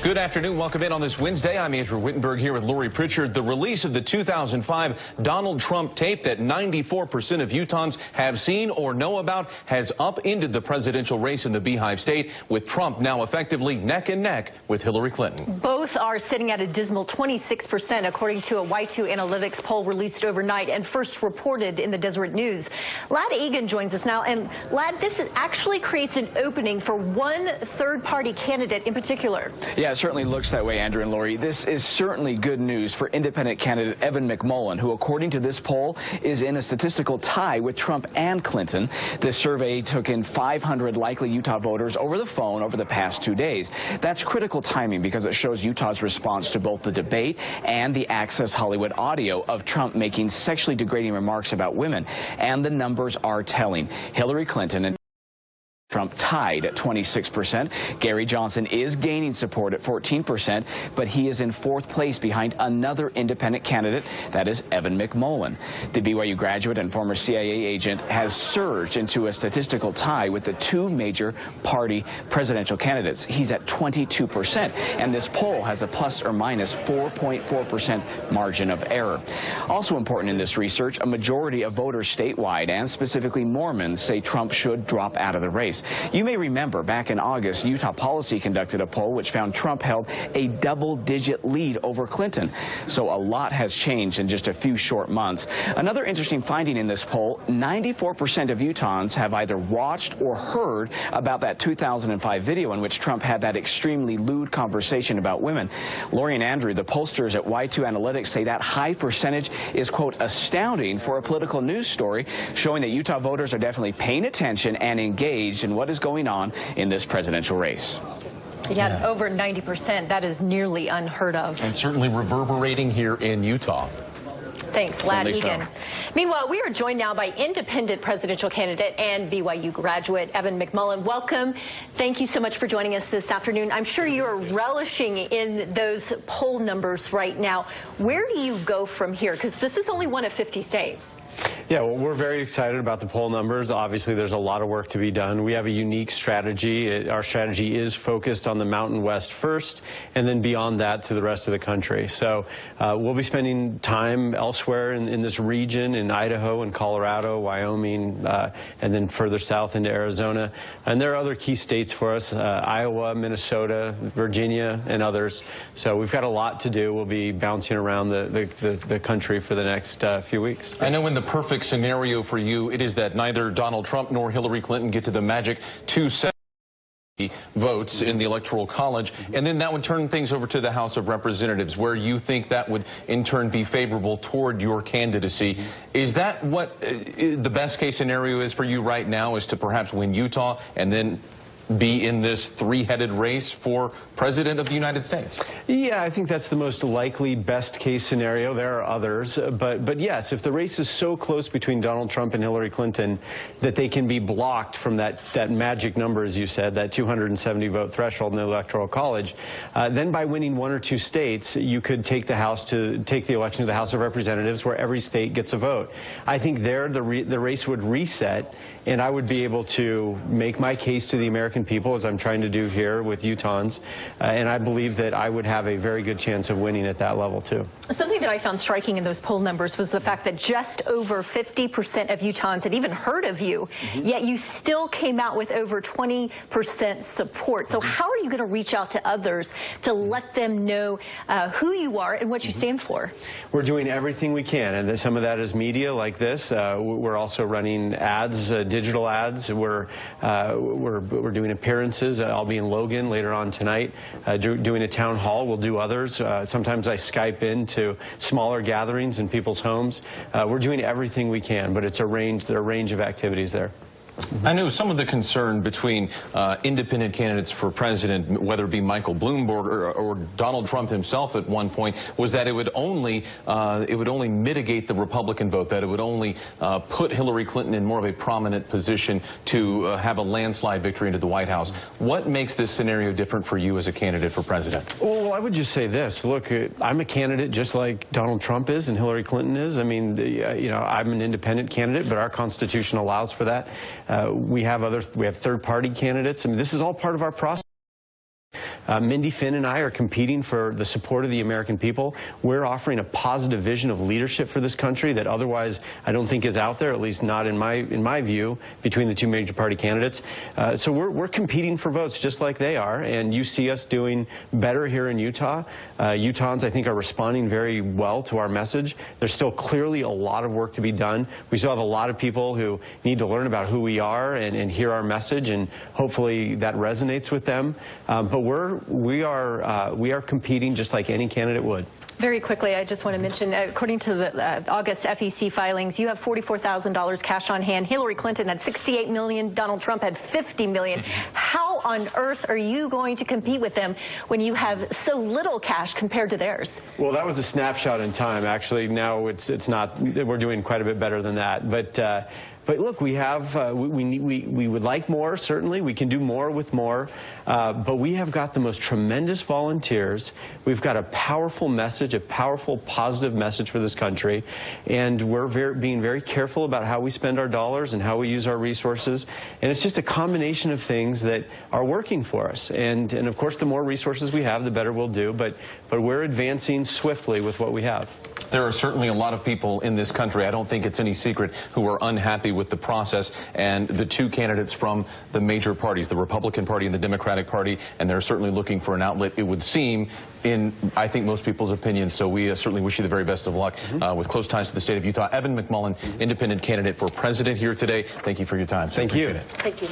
Good afternoon. Welcome in on this Wednesday. I'm Andrew Wittenberg here with Lori Pritchard. The release of the 2005 Donald Trump tape that 94% of Utahns have seen or know about has upended the presidential race in the Beehive State, with Trump now effectively neck and neck with Hillary Clinton. Both are sitting at a dismal 26%, according to a Y2 Analytics poll released overnight and first reported in the Deseret News. Ladd Egan joins us now. And Ladd, this actually creates an opening for one third-party candidate in particular. Yeah, it certainly looks that way, Andrew and Lori. This is certainly good news for independent candidate Evan McMullin, who, according to this poll, is in a statistical tie with Trump and Clinton. This survey took in 500 likely Utah voters over the phone over the past 2 days. That's critical timing because it shows Utah's response to both the debate and the Access Hollywood audio of Trump making sexually degrading remarks about women. And the numbers are telling. Hillary Clinton and Trump tied at 26%. Gary Johnson is gaining support at 14%, but he is in fourth place behind another independent candidate, that is Evan McMullin. The BYU graduate and former CIA agent has surged into a statistical tie with the two major party presidential candidates. He's at 22%, and this poll has a plus or minus 4.4% margin of error. Also important in this research, a majority of voters statewide, and specifically Mormons, say Trump should drop out of the race. You may remember back in August, Utah Policy conducted a poll which found Trump held a double-digit lead over Clinton. So a lot has changed in just a few short months. Another interesting finding in this poll, 94% of Utahns have either watched or heard about that 2005 video in which Trump had that extremely lewd conversation about women. Lori and Andrew, the pollsters at Y2 Analytics, say that high percentage is, quote, astounding for a political news story, showing that Utah voters are definitely paying attention and engaged in what is going on in this presidential race. Yeah, over 90%. That is nearly unheard of. And certainly reverberating here in Utah. Thanks, Ladd Egan. Meanwhile, we are joined now by independent presidential candidate and BYU graduate Evan McMullin. Welcome. Thank you so much for joining us this afternoon. I'm sure you are relishing in those poll numbers right now. Where do you go from here? Because this is only one of 50 states. Yeah, well, we're very excited about the poll numbers. Obviously, there's a lot of work to be done. We have a unique strategy. Our strategy is focused on the Mountain West first, and then beyond that to the rest of the country. So we'll be spending time elsewhere in this region, in Idaho and Colorado, Wyoming, and then further south into Arizona. And there are other key states for us, Iowa, Minnesota, Virginia, and others. So we've got a lot to do. We'll be bouncing around the country for the next few weeks. I know in the perfect scenario for you, it is that neither Donald Trump nor Hillary Clinton get to the magic 270 votes in the Electoral College, and then that would turn things over to the House of Representatives, where you think that would in turn be favorable toward your candidacy. Is that what the best case scenario is for you right now, is to perhaps win Utah and then be in this three-headed race for President of the United States? Yeah, I think that's the most likely best case scenario. There are others, but yes, if the race is so close between Donald Trump and Hillary Clinton that they can be blocked from that magic number, as you said, that 270 vote threshold in the Electoral College, then by winning one or two states, you could take the election to the House of Representatives, where every state gets a vote. I think there the race would reset, and I would be able to make my case to the American people, as I'm trying to do here with Utahns, and I believe that I would have a very good chance of winning at that level too. Something that I found striking in those poll numbers was the fact that just over 50% of Utahns had even heard of you, yet you still came out with over 20% support. So how are you going to reach out to others to let them know who you are and what you stand for? We're doing everything we can, and some of that is media like this. We're also running ads, digital ads. We're doing appearances. I'll be in Logan later on tonight doing a town hall. We'll do others. Sometimes I Skype into smaller gatherings in people's homes. We're doing everything we can, but it's there are a range of activities there. I know some of the concern between independent candidates for president, whether it be Michael Bloomberg or Donald Trump himself at one point, was that it would only mitigate the Republican vote, that it would only put Hillary Clinton in more of a prominent position to have a landslide victory into the White House. What makes this scenario different for you as a candidate for president? Well, I would just say this. Look, I'm a candidate just like Donald Trump is and Hillary Clinton is. I mean, I'm an independent candidate, but our Constitution allows for that. We have third-party candidates. I mean, this is all part of our process. Mindy Finn and I are competing for the support of the American people. We're offering a positive vision of leadership for this country that otherwise I don't think is out there, at least not in my view, between the two major party candidates. So we're competing for votes just like they are, and you see us doing better here in Utah. Utahns, I think, are responding very well to our message. There's still clearly a lot of work to be done. We still have a lot of people who need to learn about who we are and hear our message, and hopefully that resonates with them. But we are competing just like any candidate would. Very quickly, I just want to mention, according to the August FEC filings, you have $44,000 cash on hand. Hillary Clinton had $68 million. Donald Trump had $50 million. How on earth are you going to compete with them when you have so little cash compared to theirs? Well, that was a snapshot in time. Actually, now it's not. We're doing quite a bit better than that. But look, we have we would like more. Certainly, we can do more with more. But we have got the most tremendous volunteers. We've got a powerful message, a powerful, positive message for this country, and we're being very careful about how we spend our dollars and how we use our resources. And it's just a combination of things that are working for us. And of course, the more resources we have, the better we'll do. But we're advancing swiftly with what we have. There are certainly a lot of people in this country, I don't think it's any secret, who are unhappy with the process and the two candidates from the major parties, the Republican Party and the Democratic Party, and they're certainly looking for an outlet, it would seem, in, I think, most people's opinion. So we certainly wish you the very best of luck with close ties to the state of Utah. Evan McMullin, independent candidate for president here today. Thank you for your time. Thank you. Thank you.